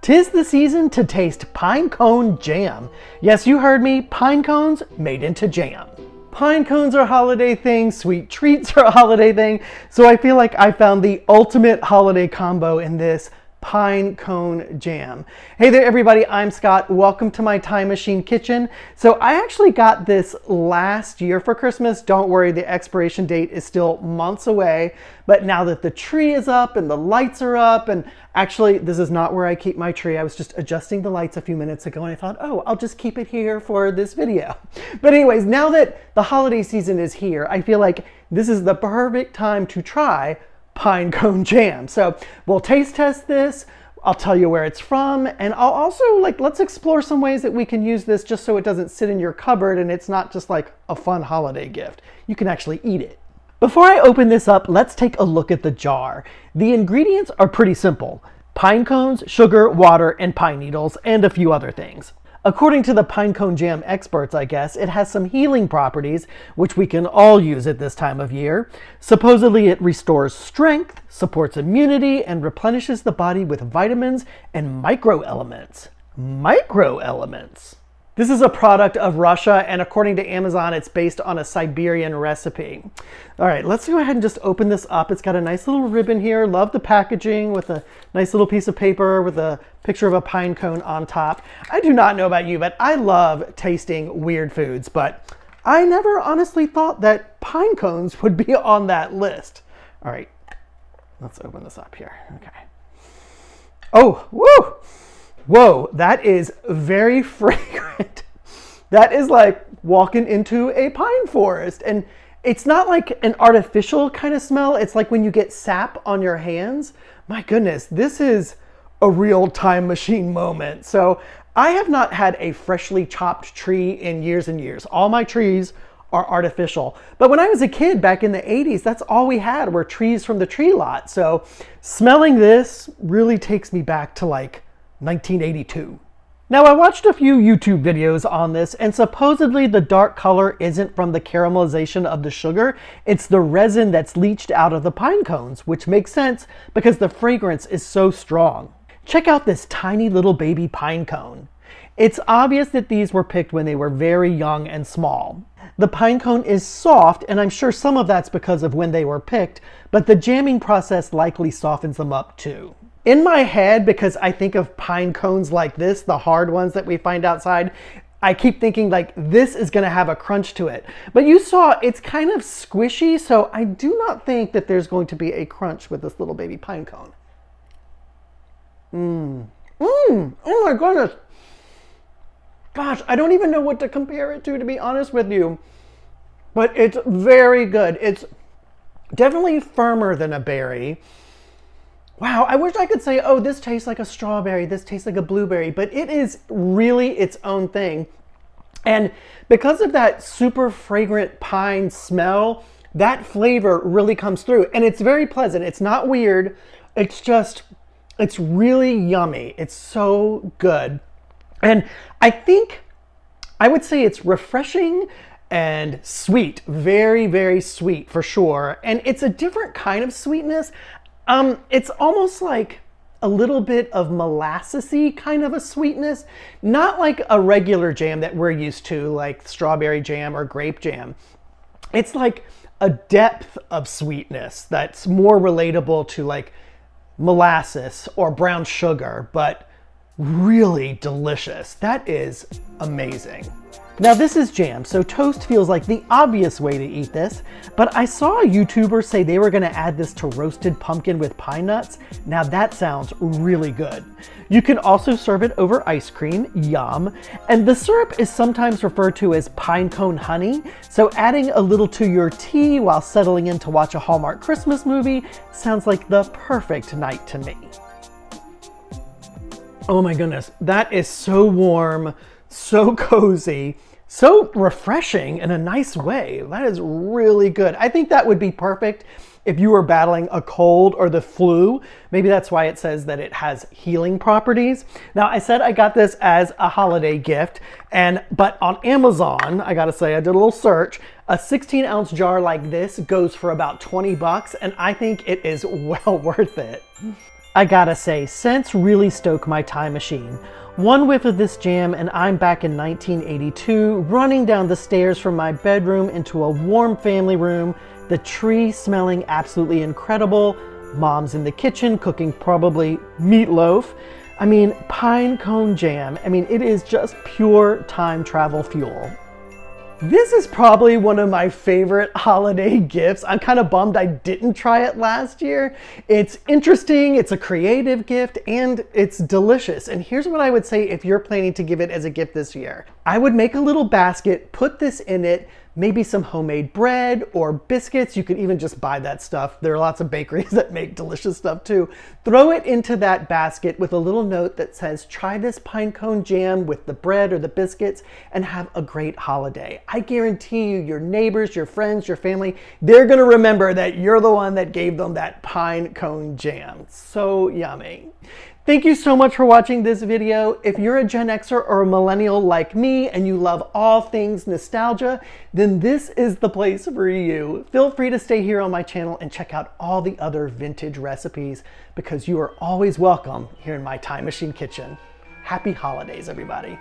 'Tis the season to taste pine cone jam. Yes, you heard me, pine cones made into jam. Pine cones are a holiday thing, sweet treats are a holiday thing, so I feel like I found the ultimate holiday combo in this pine cone jam. Hey there everybody, I'm Scott. Welcome to my Time Machine Kitchen. So I actually got this last year for Christmas. Don't worry, the expiration date is still months away, but now that the tree is up and the lights are up, and actually this is not where I keep my tree. I was just adjusting the lights a few minutes ago and I thought, oh, I'll just keep it here for this video. But anyways, now that the holiday season is here, I feel like this is the perfect time to try pine cone jam. So we'll taste test this. I'll tell you where it's from, and I'll also let's explore some ways that we can use this just so it doesn't sit in your cupboard and it's not just like a fun holiday gift. You can actually eat it. Before I open this up, let's take a look at the jar. The ingredients are pretty simple: pine cones, sugar, water, and pine needles, and a few other things. According to the pine cone jam experts, I guess, it has some healing properties, which we can all use at this time of year. Supposedly it restores strength, supports immunity, and replenishes the body with vitamins and microelements. Microelements! This is a product of Russia, and according to Amazon, it's based on a Siberian recipe. All right, let's go ahead and just open this up. It's got a nice little ribbon here. Love the packaging with a nice little piece of paper with a picture of a pine cone on top. I do not know about you, but I love tasting weird foods, but I never honestly thought that pine cones would be on that list. All right, let's open this up here. Okay. Oh, woo! Whoa, that is very fragrant. That is like walking into a pine forest. And it's not like an artificial kind of smell. It's like when you get sap on your hands. My goodness, this is a real time machine moment. So I have not had a freshly chopped tree in years and years. All my trees are artificial. But when I was a kid back in the 80s, that's all we had were trees from the tree lot. So smelling this really takes me back to like 1982. Now, I watched a few YouTube videos on this, and supposedly the dark color isn't from the caramelization of the sugar, it's the resin that's leached out of the pine cones, which makes sense because the fragrance is so strong. Check out this tiny little baby pine cone. It's obvious that these were picked when they were very young and small. The pine cone is soft, and I'm sure some of that's because of when they were picked, but the jamming process likely softens them up too. In my head, because I think of pine cones like this, the hard ones that we find outside, I keep thinking like this is going to have a crunch to it. But you saw it's kind of squishy, so I do not think that there's going to be a crunch with this little baby pine cone. Oh my goodness. Gosh, I don't even know what to compare it to be honest with you. But it's very good. It's definitely firmer than a berry. Wow, I wish I could say, oh, this tastes like a strawberry, this tastes like a blueberry, but it is really its own thing. And because of that super fragrant pine smell, that flavor really comes through. And it's very pleasant. It's not weird. It's really yummy. It's so good. And I would say it's refreshing and sweet. Very, very sweet for sure. And it's a different kind of sweetness. It's almost like a little bit of molassesy kind of a sweetness, not like a regular jam that we're used to, like strawberry jam or grape jam. It's like a depth of sweetness that's more relatable to like molasses or brown sugar, but really delicious. That is amazing. Now this is jam, so toast feels like the obvious way to eat this, but I saw a YouTuber say they were going to add this to roasted pumpkin with pine nuts. Now that sounds really good. You can also serve it over ice cream, yum, and the syrup is sometimes referred to as pine cone honey, so adding a little to your tea while settling in to watch a Hallmark Christmas movie sounds like the perfect night to me. Oh my goodness, that is so warm, so cozy, so refreshing in a nice way. That is really good. I think that would be perfect if you were battling a cold or the flu. Maybe that's why it says that it has healing properties. Now, I said I got this as a holiday gift, but on Amazon, I gotta say, I did a little search. A 16-ounce jar like this goes for about 20 bucks, and I think it is well worth it. I gotta say, scents really stoke my time machine. One whiff of this jam and I'm back in 1982, running down the stairs from my bedroom into a warm family room, the tree smelling absolutely incredible, mom's in the kitchen cooking probably meatloaf. I mean, pine cone jam, it is just pure time travel fuel. This is probably one of my favorite holiday gifts. I'm kind of bummed I didn't try it last year. It's interesting, it's a creative gift, and it's delicious. And here's what I would say if you're planning to give it as a gift this year. I would make a little basket, put this in it, maybe some homemade bread or biscuits. You could even just buy that stuff. There are lots of bakeries that make delicious stuff too. Throw it into that basket with a little note that says, try this pine cone jam with the bread or the biscuits and have a great holiday. I guarantee you, your neighbors, your friends, your family, they're gonna remember that you're the one that gave them that pine cone jam. So yummy. Thank you so much for watching this video. If you're a Gen Xer or a millennial like me and you love all things nostalgia, then this is the place for you. Feel free to stay here on my channel and check out all the other vintage recipes because you are always welcome here in my Time Machine kitchen. Happy holidays, everybody.